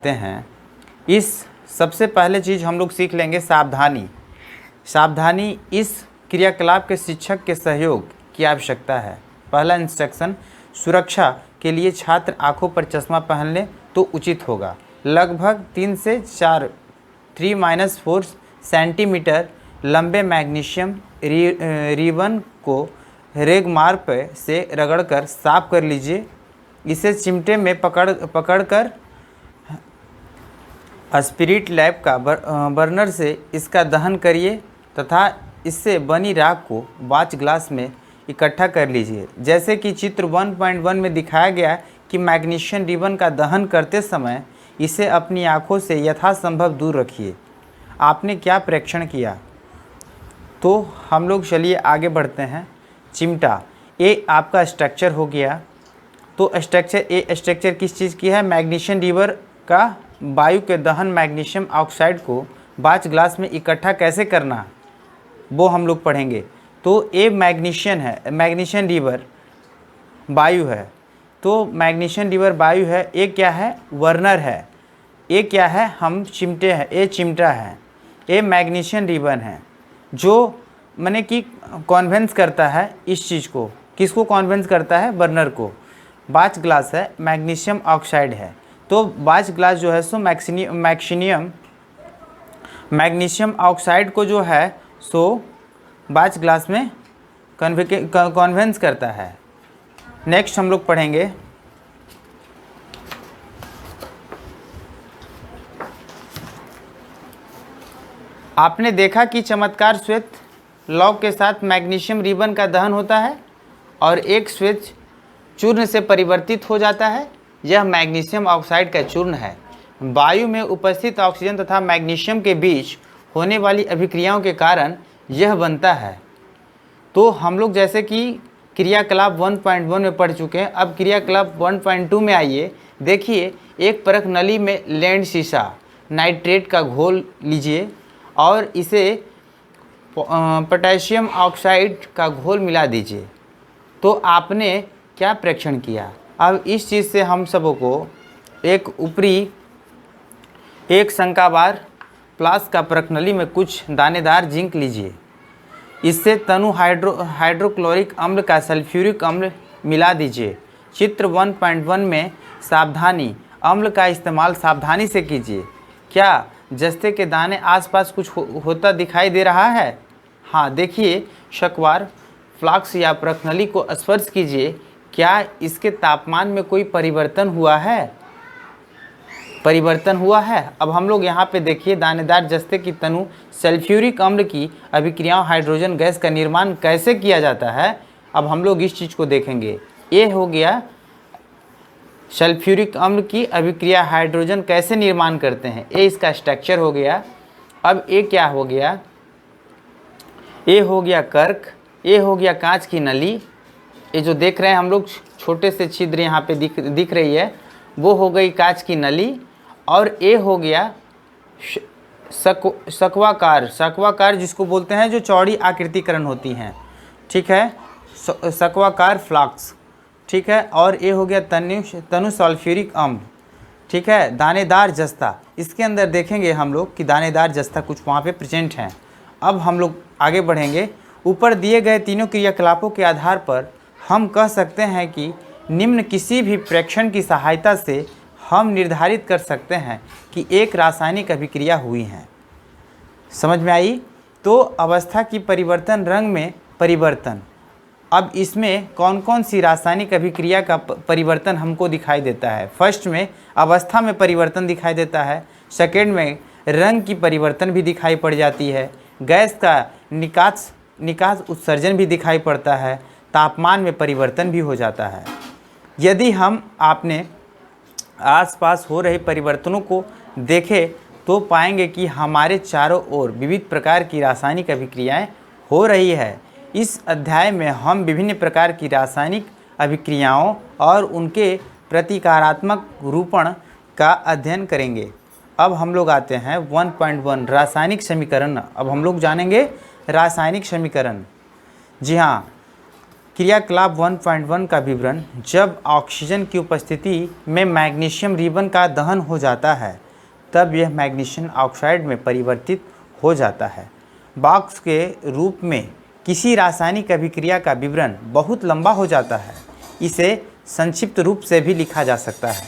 सीखते हैं, इस सबसे पहले चीज़ हम लोग सीख लेंगे सावधानी। सावधानी, इस क्रियाकलाप के शिक्षक के सहयोग की आवश्यकता है। पहला इंस्ट्रक्शन, सुरक्षा के लिए छात्र आंखों पर चश्मा पहन लें तो उचित होगा। लगभग 3 से 4 सेंटीमीटर लंबे मैग्नीशियम रिबन को रेगमार्क से रगड़कर साफ कर लीजिए। इसे चिमटे में पकड़कर स्पिरिट लैंप का बर्नर से इसका दहन करिए तथा इससे बनी राख को वाच ग्लास में इकट्ठा कर लीजिए। जैसे कि चित्र 1.1 में दिखाया गया कि मैग्नीशियम रिबन का दहन करते समय इसे अपनी आंखों से यथासंभव दूर रखिए। आपने क्या प्रेक्षण किया? तो हम लोग चलिए आगे बढ़ते हैं। चिमटा, ये आपका स्ट्रक्चर हो गया। तो स्ट्रक्चर किस चीज़ की है? मैग्नीशियम रिबन का वायु के दहन मैग्नीशियम ऑक्साइड को वाच ग्लास में इकट्ठा कैसे करना, वो हम लोग पढ़ेंगे। तो ये मैग्नीशियम है, मैग्नीशियम रिबन वायु है। तो मैग्नीशियम रिबन वायु है, ये क्या है? वर्नर है। ये क्या है? हम चिमटे हैं, ये चिमटा है। ये मैग्नीशियम रिबन है जो माने कि कॉन्वेंस करता है इस चीज़ को। किसको कॉन्वेंस करता है? बर्नर को। वाच ग्लास है, मैग्नीशियम ऑक्साइड है। तो वाच ग्लास जो है सो मैग्नीशियम ऑक्साइड को जो है सो वाच ग्लास में कॉन्वेंस करता है। नेक्स्ट हम लोग पढ़ेंगे आपने देखा कि चमत्कार श्वेत लौह के साथ मैग्नीशियम रिबन का दहन होता है और एक श्वेत चूर्ण से परिवर्तित हो जाता है। यह मैग्नीशियम ऑक्साइड का चूर्ण है। वायु में उपस्थित ऑक्सीजन तथा मैग्नीशियम के बीच होने वाली अभिक्रियाओं के कारण यह बनता है। तो हम लोग जैसे कि क्रियाकलाप 1.1 में पढ़ चुके हैं, अब क्रियाकलाप 1.2 में आइए। देखिए, एक परख नली में लैंड शीशा नाइट्रेट का घोल लीजिए और इसे पोटेशियम ऑक्साइड का घोल मिला दीजिए। तो आपने क्या प्रेक्षण किया? अब इस चीज़ से हम सबों को एक शंक्वाकार प्लास का परखनली में कुछ दानेदार जिंक लीजिए। इससे तनु हाइड्रोक्लोरिक अम्ल का सल्फ्यूरिक अम्ल मिला दीजिए। चित्र 1.1 में सावधानी, अम्ल का इस्तेमाल सावधानी से कीजिए। क्या जस्ते के दाने आसपास कुछ होता दिखाई दे रहा है? हाँ, देखिए, शंक्वाकार फ्लास्क या परखनली को स्पर्श कीजिए। क्या इसके तापमान में कोई परिवर्तन हुआ है? परिवर्तन हुआ है। अब हम लोग यहाँ पे देखिए, दानेदार जस्ते की तनु सल्फ्यूरिक अम्ल की अभिक्रियाओं हाइड्रोजन गैस का निर्माण कैसे किया जाता है। अब हम लोग इस चीज़ को देखेंगे। ये हो गया सल्फ्यूरिक अम्ल की अभिक्रिया हाइड्रोजन कैसे निर्माण करते हैं, ये इसका स्ट्रक्चर हो गया। अब ये क्या हो गया? ये हो गया कर्क, ये हो गया कांच की नली। ये जो देख रहे हैं हम लोग छोटे से छिद्र यहाँ पे दिख रही है, वो हो गई कांच की नली। और ये हो गया सक्वाकार जिसको बोलते हैं, जो चौड़ी आकृतिकरण होती हैं, ठीक है, सक्वाकार फ्लास्क, ठीक है। और ये हो गया तनु सल्फ्यूरिक अम्ल, ठीक है, दानेदार जस्ता। इसके अंदर देखेंगे हम लोग कि दानेदार जस्ता कुछ वहाँ पे प्रेजेंट हैं। अब हम लोग आगे बढ़ेंगे। ऊपर दिए गए तीनों क्रियाकलापों के आधार पर हम कह सकते हैं कि निम्न किसी भी प्रेक्षण की सहायता से हम निर्धारित कर सकते हैं कि एक रासायनिक अभिक्रिया हुई है। समझ में आई? तो अवस्था की परिवर्तन, रंग में परिवर्तन। अब इसमें कौन कौन सी रासायनिक अभिक्रिया का परिवर्तन हमको दिखाई देता है? फर्स्ट में अवस्था में परिवर्तन दिखाई देता है। सेकेंड में रंग की परिवर्तन भी दिखाई पड़ जाती है। गैस का निकास उत्सर्जन भी दिखाई पड़ता है। तापमान में परिवर्तन भी हो जाता है। यदि हम आपने आसपास हो रहे परिवर्तनों को देखें तो पाएंगे कि हमारे चारों ओर विविध प्रकार की रासायनिक अभिक्रियाएं हो रही है। इस अध्याय में हम विभिन्न प्रकार की रासायनिक अभिक्रियाओं और उनके प्रतिकारात्मक रूपण का अध्ययन करेंगे। अब हम लोग आते हैं 1.1 रासायनिक समीकरण। अब हम लोग जानेंगे रासायनिक समीकरण। जी हाँ, क्रियाकलाप 1.1 का विवरण। जब ऑक्सीजन की उपस्थिति में मैग्नीशियम रिबन का दहन हो जाता है तब यह मैग्नीशियम ऑक्साइड में परिवर्तित हो जाता है। बॉक्स के रूप में किसी रासायनिक अभिक्रिया का विवरण बहुत लंबा हो जाता है। इसे संक्षिप्त रूप से भी लिखा जा सकता है।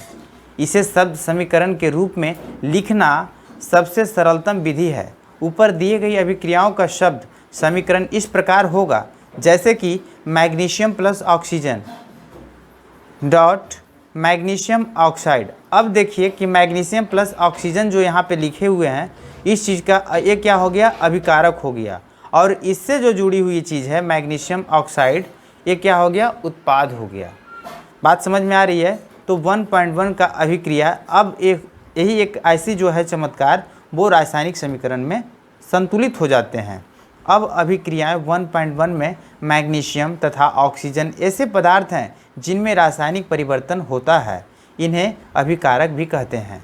इसे शब्द समीकरण के रूप में लिखना सबसे सरलतम विधि है। ऊपर दिए गई अभिक्रियाओं का शब्द समीकरण इस प्रकार होगा, जैसे कि magnesium plus oxygen dot magnesium oxide. अब देखिए कि मैग्नीशियम प्लस ऑक्सीजन जो यहाँ पे लिखे हुए हैं, इस चीज़ का ये क्या हो गया, अभिकारक हो गया, और इससे जो जुड़ी हुई चीज़ है मैग्नीशियम ऑक्साइड, ये क्या हो गया, उत्पाद हो गया। बात समझ में आ रही है। तो 1.1 का अभिक्रिया अब यही एक ऐसी जो है चमत्कार, वो रासायनिक समीकरण में संतुलित हो जाते हैं। अब अभिक्रियाएं 1.1 में मैग्नीशियम तथा ऑक्सीजन ऐसे पदार्थ हैं जिनमें रासायनिक परिवर्तन होता है। इन्हें अभिकारक भी कहते हैं।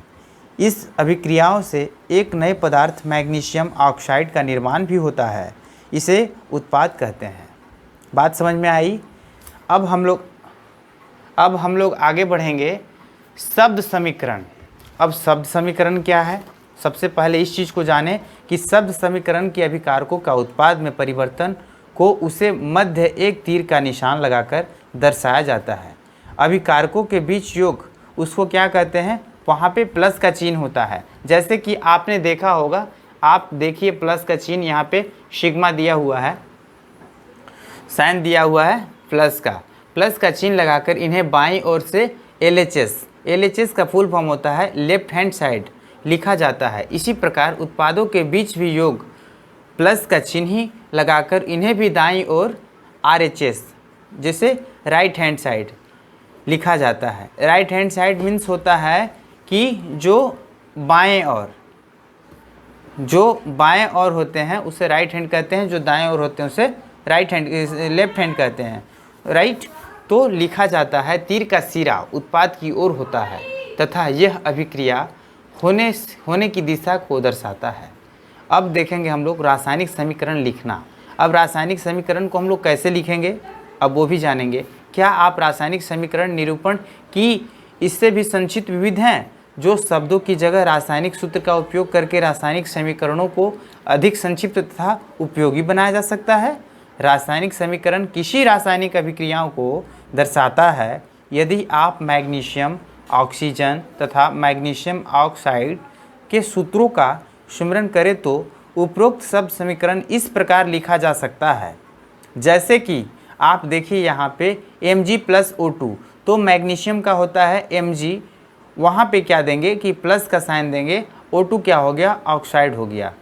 इस अभिक्रियाओं से एक नए पदार्थ मैग्नीशियम ऑक्साइड का निर्माण भी होता है। इसे उत्पाद कहते हैं। बात समझ में आई। अब हम लोग आगे बढ़ेंगे। शब्द समीकरण। अब शब्द समीकरण क्या है? सबसे पहले इस चीज़ को जानें कि शब्द समीकरण के अभिकारकों का उत्पाद में परिवर्तन को उसे मध्य एक तीर का निशान लगाकर दर्शाया जाता है। अभिकारकों के बीच योग, उसको क्या कहते हैं? वहाँ पे प्लस का चिन्ह होता है। जैसे कि आपने देखा होगा, आप देखिए प्लस का चिन्ह यहाँ पे सिग्मा दिया हुआ है, साइन दिया हुआ है प्लस का चिन्ह लगाकर इन्हें बाईं ओर से LHS का फुल फॉर्म होता है लेफ्ट हैंड साइड, लिखा जाता है। इसी प्रकार उत्पादों के बीच भी योग प्लस का चिन्ह ही लगाकर इन्हें भी दाईं ओर RHS जैसे राइट हैंड साइड लिखा जाता है। राइट हैंड साइड मीन्स होता है कि जो बाएं ओर होते हैं उसे राइट हैंड कहते हैं, जो दाएं ओर होते हैं उसे लेफ्ट हैंड कहते हैं, राइट। तो लिखा जाता है तीर का सिरा उत्पाद की ओर होता है तथा यह अभिक्रिया होने की दिशा को दर्शाता है। अब देखेंगे हम लोग रासायनिक समीकरण लिखना। अब रासायनिक समीकरण को हम लोग कैसे लिखेंगे, अब वो भी जानेंगे। क्या आप रासायनिक समीकरण निरूपण की इससे भी संक्षिप्त विविध हैं, जो शब्दों की जगह रासायनिक सूत्र का उपयोग करके रासायनिक समीकरणों को अधिक संक्षिप्त तथा उपयोगी बनाया जा सकता है। रासायनिक समीकरण किसी रासायनिक अभिक्रियाओं को दर्शाता है। यदि आप मैग्नीशियम ऑक्सीजन तथा मैग्नीशियम ऑक्साइड के सूत्रों का स्मरण करें तो उपरोक्त शब्द समीकरण इस प्रकार लिखा जा सकता है। जैसे कि आप देखिए यहाँ पे Mg+O2, तो मैग्नीशियम का होता है Mg, वहाँ पे क्या देंगे कि प्लस का साइन देंगे, O2 क्या हो गया, ऑक्साइड हो गया।